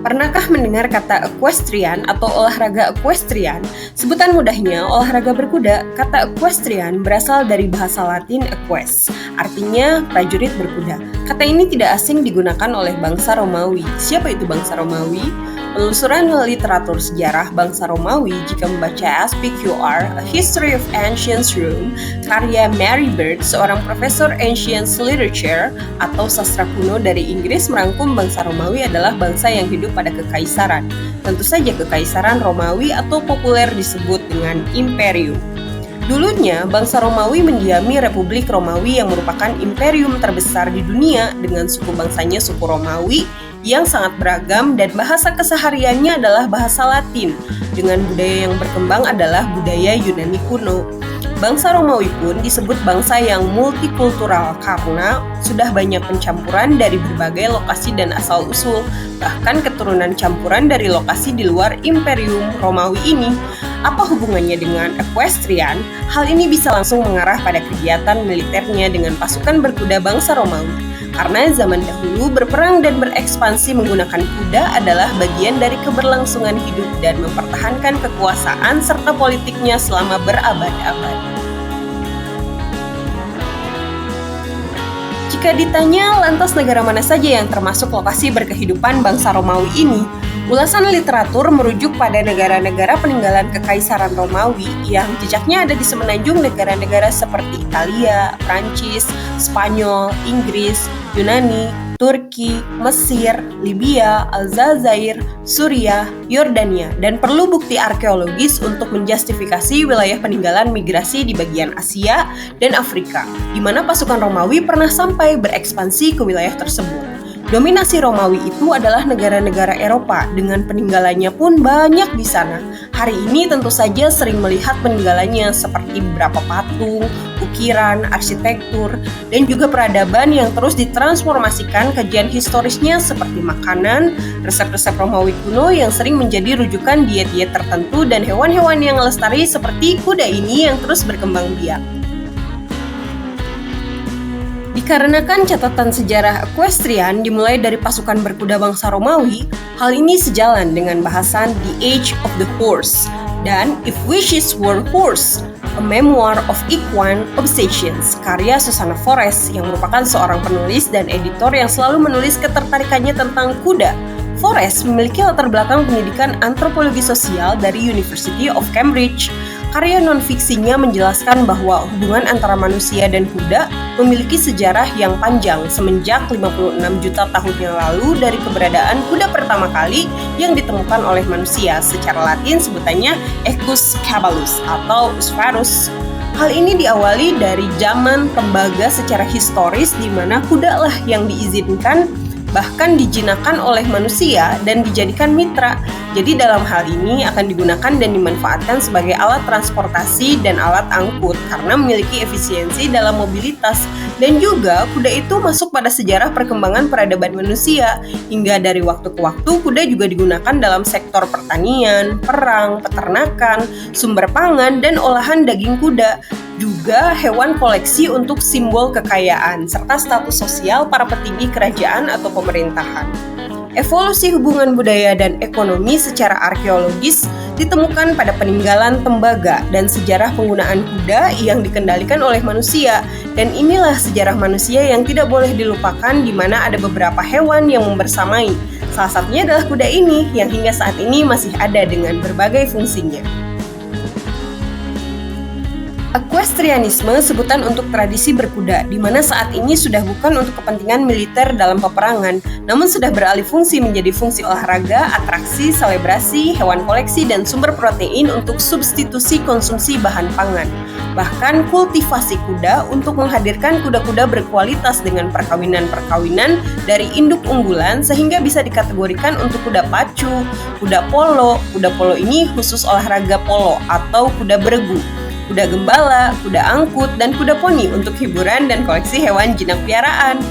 Pernahkah mendengar kata equestrian atau olahraga equestrian? Sebutan mudahnya olahraga berkuda. Kata equestrian berasal dari bahasa Latin eques, artinya prajurit berkuda. Kata ini tidak asing digunakan oleh bangsa Romawi. Siapa itu bangsa Romawi? Penelusuran literatur sejarah bangsa Romawi jika membaca SPQR, A History of Ancient Rome, karya Mary Beard, seorang profesor Ancient Literature atau sastra kuno dari Inggris, merangkum bangsa Romawi adalah bangsa yang hidup pada kekaisaran. Tentu saja kekaisaran Romawi atau populer disebut dengan Imperium. Dulunya, bangsa Romawi mendiami Republik Romawi yang merupakan imperium terbesar di dunia dengan suku bangsanya suku Romawi yang sangat beragam dan bahasa kesehariannya adalah bahasa Latin, dengan budaya yang berkembang adalah budaya Yunani kuno. Bangsa Romawi pun disebut bangsa yang multikultural karena sudah banyak pencampuran dari berbagai lokasi dan asal-usul, bahkan keturunan campuran dari lokasi di luar Imperium Romawi ini. Apa hubungannya dengan equestrian? Hal ini bisa langsung mengarah pada kegiatan militernya dengan pasukan berkuda bangsa Romawi. Karena zaman dahulu berperang dan berekspansi menggunakan kuda adalah bagian dari keberlangsungan hidup dan mempertahankan kekuasaan serta politiknya selama berabad-abad. Jika ditanya lantas negara mana saja yang termasuk lokasi berkehidupan bangsa Romawi ini, ulasan literatur merujuk pada negara-negara peninggalan Kekaisaran Romawi yang jejaknya ada di semenanjung negara-negara seperti Italia, Prancis, Spanyol, Inggris, Yunani, Turki, Mesir, Libya, Aljazair, Suriah, Yordania, dan perlu bukti arkeologis untuk menjustifikasi wilayah peninggalan migrasi di bagian Asia dan Afrika, di mana pasukan Romawi pernah sampai berekspansi ke wilayah tersebut. Dominasi Romawi itu adalah negara-negara Eropa, dengan peninggalannya pun banyak di sana. Hari ini tentu saja sering melihat peninggalannya seperti beberapa patung, ukiran, arsitektur, dan juga peradaban yang terus ditransformasikan kajian historisnya seperti makanan, resep-resep Romawi kuno yang sering menjadi rujukan diet-diet tertentu dan hewan-hewan yang lestari seperti kuda ini yang terus berkembang biak. Dikarenakan catatan sejarah equestrian dimulai dari pasukan berkuda bangsa Romawi, hal ini sejalan dengan bahasan The Age of the Horse dan If Wishes Were Horse, A Memoir of Equine Obsessions, karya Susannah Forrest yang merupakan seorang penulis dan editor yang selalu menulis ketertarikannya tentang kuda. Forrest memiliki latar belakang pendidikan antropologi sosial dari University of Cambridge. Karya non-fiksinya menjelaskan bahwa hubungan antara manusia dan kuda memiliki sejarah yang panjang semenjak 56 juta tahun yang lalu dari keberadaan kuda pertama kali yang ditemukan oleh manusia. Secara Latin sebutannya Equus caballus atau Spharus. Hal ini diawali dari zaman tembaga secara historis di mana kuda lah yang diizinkan bahkan dijinakkan oleh manusia dan dijadikan mitra. Jadi dalam hal ini akan digunakan dan dimanfaatkan sebagai alat transportasi dan alat angkut karena memiliki efisiensi dalam mobilitas. Dan juga kuda itu masuk pada sejarah perkembangan peradaban manusia. Hingga dari waktu ke waktu kuda juga digunakan dalam sektor pertanian, perang, peternakan, sumber pangan, dan olahan daging kuda. Juga hewan koleksi untuk simbol kekayaan, serta status sosial para petinggi kerajaan atau pemerintahan. Evolusi hubungan budaya dan ekonomi secara arkeologis ditemukan pada peninggalan tembaga dan sejarah penggunaan kuda yang dikendalikan oleh manusia. Dan inilah sejarah manusia yang tidak boleh dilupakan di mana ada beberapa hewan yang membersamai. Salah satunya adalah kuda ini yang hingga saat ini masih ada dengan berbagai fungsinya. Equestrianisme sebutan untuk tradisi berkuda, di mana saat ini sudah bukan untuk kepentingan militer dalam peperangan, namun sudah beralih fungsi menjadi fungsi olahraga, atraksi, selebrasi, hewan koleksi, dan sumber protein untuk substitusi konsumsi bahan pangan. Bahkan kultivasi kuda untuk menghadirkan kuda-kuda berkualitas dengan perkawinan-perkawinan dari induk unggulan sehingga bisa dikategorikan untuk kuda pacu, kuda polo. Kuda polo ini khusus olahraga polo atau kuda beregu, kuda gembala, kuda angkut, dan kuda poni untuk hiburan dan koleksi hewan jinak piaraan.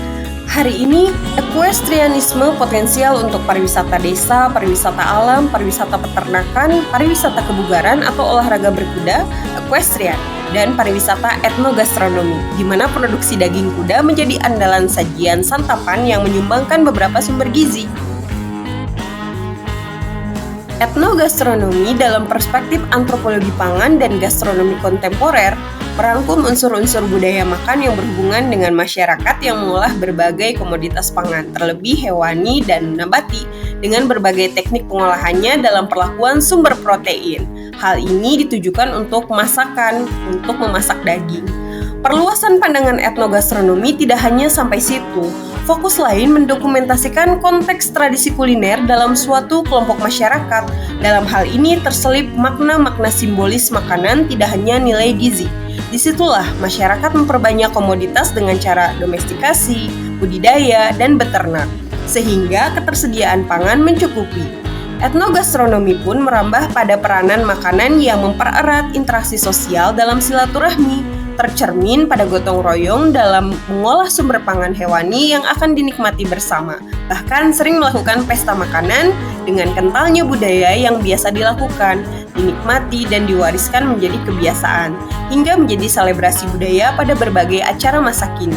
Hari ini, equestrianisme potensial untuk pariwisata desa, pariwisata alam, pariwisata peternakan, pariwisata kebugaran atau olahraga berkuda, equestrian, dan pariwisata etnogastronomi, di mana produksi daging kuda menjadi andalan sajian santapan yang menyumbangkan beberapa sumber gizi. Etnogastronomi dalam perspektif antropologi pangan dan gastronomi kontemporer merangkum unsur-unsur budaya makan yang berhubungan dengan masyarakat yang mengolah berbagai komoditas pangan, terlebih hewani dan nabati, dengan berbagai teknik pengolahannya dalam perlakuan sumber protein. Hal ini ditujukan untuk memasak daging. Perluasan pandangan etnogastronomi tidak hanya sampai situ. Fokus lain mendokumentasikan konteks tradisi kuliner dalam suatu kelompok masyarakat. Dalam hal ini terselip makna-makna simbolis makanan, tidak hanya nilai gizi. Disitulah masyarakat memperbanyak komoditas dengan cara domestikasi, budidaya, dan beternak, sehingga ketersediaan pangan mencukupi. Etnogastronomi pun merambah pada peranan makanan yang mempererat interaksi sosial dalam silaturahmi, tercermin pada gotong royong dalam mengolah sumber pangan hewani yang akan dinikmati bersama. Bahkan sering melakukan pesta makanan dengan kentalnya budaya yang biasa dilakukan, dinikmati dan diwariskan menjadi kebiasaan, hingga menjadi selebrasi budaya pada berbagai acara masa kini.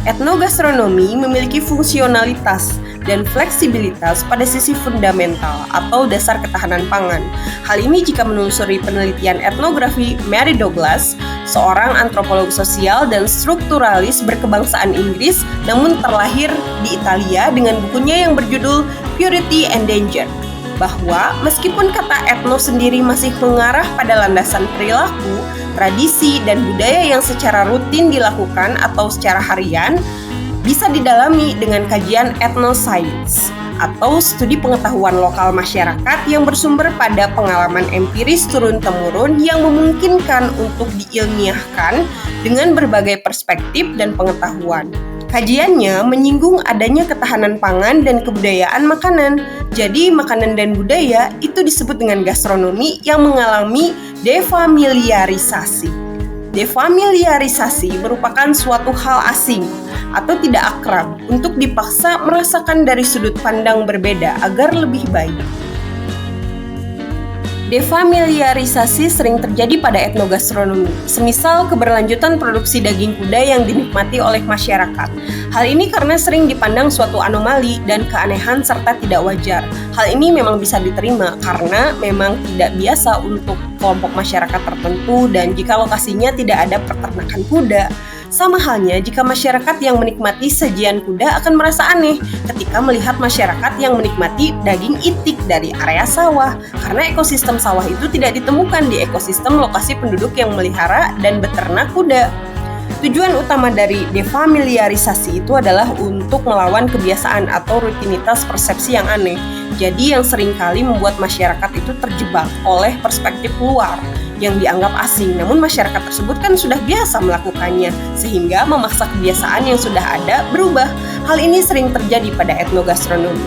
Etnogastronomi memiliki fungsionalitas dan fleksibilitas pada sisi fundamental atau dasar ketahanan pangan. Hal ini jika menelusuri penelitian etnografi Mary Douglas, seorang antropolog sosial dan strukturalis berkebangsaan Inggris namun terlahir di Italia dengan bukunya yang berjudul Purity and Danger, bahwa meskipun kata etno sendiri masih mengarah pada landasan perilaku, tradisi, dan budaya yang secara rutin dilakukan atau secara harian, bisa didalami dengan kajian etnoscience atau studi pengetahuan lokal masyarakat yang bersumber pada pengalaman empiris turun-temurun yang memungkinkan untuk diilmiahkan dengan berbagai perspektif dan pengetahuan. Kajiannya menyinggung adanya ketahanan pangan dan kebudayaan makanan. Jadi, makanan dan budaya itu disebut dengan gastronomi yang mengalami defamiliarisasi. Defamiliarisasi merupakan suatu hal asing atau tidak akrab untuk dipaksa merasakan dari sudut pandang berbeda agar lebih baik. Defamiliarisasi sering terjadi pada etnogastronomi, semisal keberlanjutan produksi daging kuda yang dinikmati oleh masyarakat. Hal ini karena sering dipandang suatu anomali dan keanehan serta tidak wajar. Hal ini memang bisa diterima karena memang tidak biasa untuk kelompok masyarakat tertentu dan jika lokasinya tidak ada peternakan kuda. Sama halnya jika masyarakat yang menikmati sajian kuda akan merasa aneh ketika melihat masyarakat yang menikmati daging itik dari area sawah, karena ekosistem sawah itu tidak ditemukan di ekosistem lokasi penduduk yang melihara dan beternak kuda. Tujuan utama dari defamiliarisasi itu adalah untuk melawan kebiasaan atau rutinitas persepsi yang aneh. Jadi yang seringkali membuat masyarakat itu terjebak oleh perspektif luar yang dianggap asing, namun masyarakat tersebut kan sudah biasa melakukannya, sehingga memaksa kebiasaan yang sudah ada berubah. Hal ini sering terjadi pada etnogastronomi.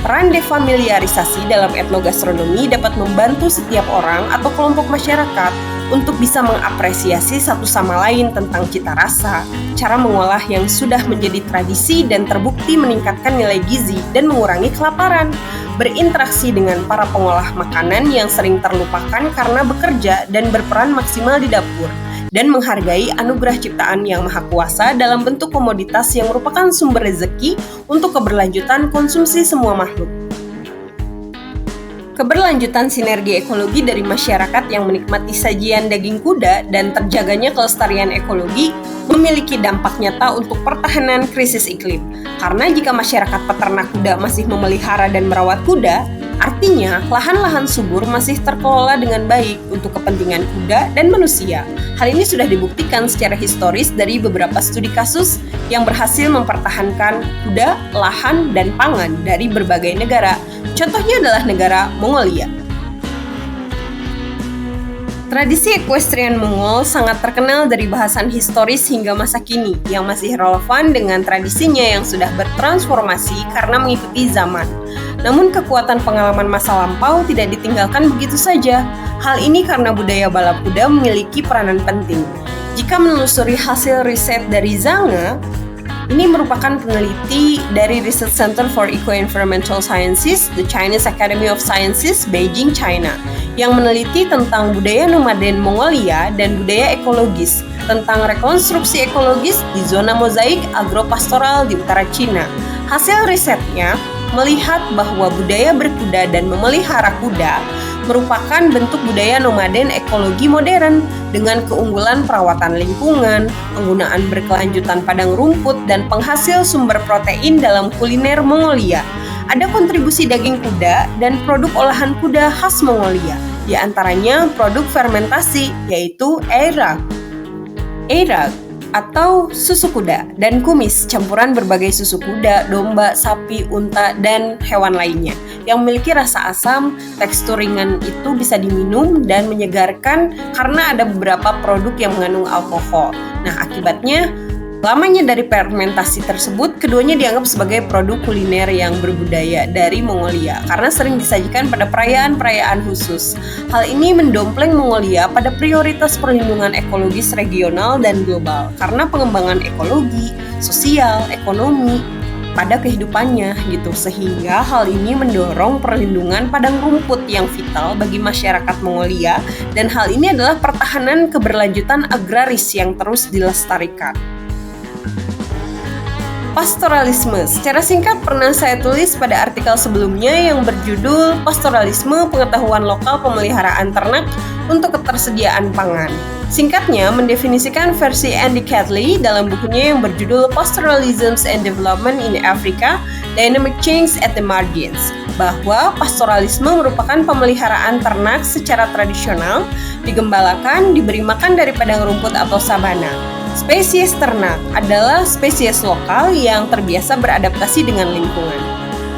Peran defamiliarisasi dalam etnogastronomi dapat membantu setiap orang atau kelompok masyarakat untuk bisa mengapresiasi satu sama lain tentang cita rasa, cara mengolah yang sudah menjadi tradisi dan terbukti meningkatkan nilai gizi dan mengurangi kelaparan, berinteraksi dengan para pengolah makanan yang sering terlupakan karena bekerja dan berperan maksimal di dapur, dan menghargai anugerah ciptaan yang maha kuasa dalam bentuk komoditas yang merupakan sumber rezeki untuk keberlanjutan konsumsi semua makhluk. Keberlanjutan sinergi ekologi dari masyarakat yang menikmati sajian daging kuda dan terjaganya kelestarian ekologi memiliki dampak nyata untuk pertahanan krisis iklim. Karena jika masyarakat peternak kuda masih memelihara dan merawat kuda, artinya lahan-lahan subur masih terkelola dengan baik untuk kepentingan kuda dan manusia. Hal ini sudah dibuktikan secara historis dari beberapa studi kasus yang berhasil mempertahankan kuda, lahan, dan pangan dari berbagai negara. Contohnya adalah negara Mongolia. Tradisi equestrian Mongol sangat terkenal dari bahasan historis hingga masa kini yang masih relevan dengan tradisinya yang sudah bertransformasi karena mengikuti zaman. Namun kekuatan pengalaman masa lampau tidak ditinggalkan begitu saja. Hal ini karena budaya balap kuda memiliki peranan penting. Jika menelusuri hasil riset dari Zange, Ini merupakan peneliti dari Research Center for Eco-Environmental Sciences, the Chinese Academy of Sciences, Beijing, China, yang meneliti tentang budaya nomaden Mongolia dan budaya ekologis, tentang rekonstruksi ekologis di zona mozaik agropastoral di utara Cina. Hasil risetnya melihat bahwa budaya berkuda dan memelihara kuda merupakan bentuk budaya nomaden ekologi modern dengan keunggulan perawatan lingkungan, penggunaan berkelanjutan padang rumput, dan penghasil sumber protein dalam kuliner Mongolia. Ada kontribusi daging kuda dan produk olahan kuda khas Mongolia, di antaranya produk fermentasi yaitu eirag atau susu kuda, dan kumis, campuran berbagai susu kuda, domba, sapi, unta, dan hewan lainnya yang memiliki rasa asam, tekstur ringan itu bisa diminum dan menyegarkan karena ada beberapa produk yang mengandung alkohol. Nah, akibatnya lamanya dari fermentasi tersebut, keduanya dianggap sebagai produk kuliner yang berbudaya dari Mongolia karena sering disajikan pada perayaan-perayaan khusus. Hal ini mendompleng Mongolia pada prioritas perlindungan ekologis regional dan global karena pengembangan ekologi, sosial, ekonomi pada kehidupannya gitu, sehingga hal ini mendorong perlindungan padang rumput yang vital bagi masyarakat Mongolia, dan hal ini adalah pertahanan keberlanjutan agraris yang terus dilestarikan. Pastoralisme. Secara singkat pernah saya tulis pada artikel sebelumnya yang berjudul Pastoralisme, Pengetahuan Lokal Pemeliharaan Ternak untuk Ketersediaan Pangan. Singkatnya mendefinisikan versi Andy Catley dalam bukunya yang berjudul Pastoralism and Development in Africa, Dynamic Change at the Margins, bahwa pastoralisme merupakan pemeliharaan ternak secara tradisional, digembalakan, diberi makan dari padang rumput atau sabana. Spesies ternak adalah spesies lokal yang terbiasa beradaptasi dengan lingkungan.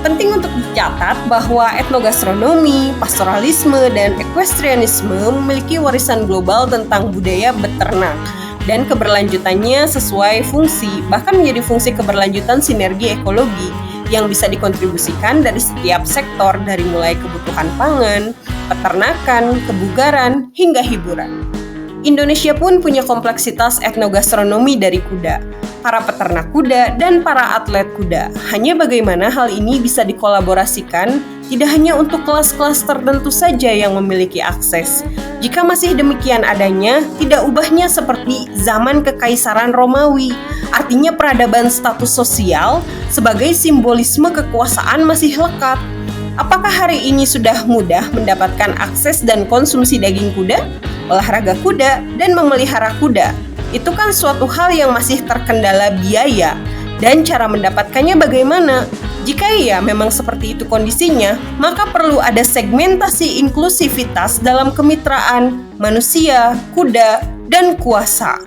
Penting untuk dicatat bahwa etnogastronomi, pastoralisme, dan equestrianisme memiliki warisan global tentang budaya beternak dan keberlanjutannya sesuai fungsi, bahkan menjadi fungsi keberlanjutan sinergi ekologi yang bisa dikontribusikan dari setiap sektor, dari mulai kebutuhan pangan, peternakan, kebugaran, hingga hiburan. Indonesia pun punya kompleksitas etnogastronomi dari kuda, para peternak kuda, dan para atlet kuda. Hanya bagaimana hal ini bisa dikolaborasikan, tidak hanya untuk kelas-kelas tertentu saja yang memiliki akses. Jika masih demikian adanya, tidak ubahnya seperti zaman Kekaisaran Romawi, artinya peradaban status sosial sebagai simbolisme kekuasaan masih lekat. Apakah hari ini sudah mudah mendapatkan akses dan konsumsi daging kuda, olahraga kuda, dan memelihara kuda? Itu kan suatu hal yang masih terkendala biaya, dan cara mendapatkannya bagaimana? Jika iya memang seperti itu kondisinya, maka perlu ada segmentasi inklusivitas dalam kemitraan manusia, kuda, dan kuasa.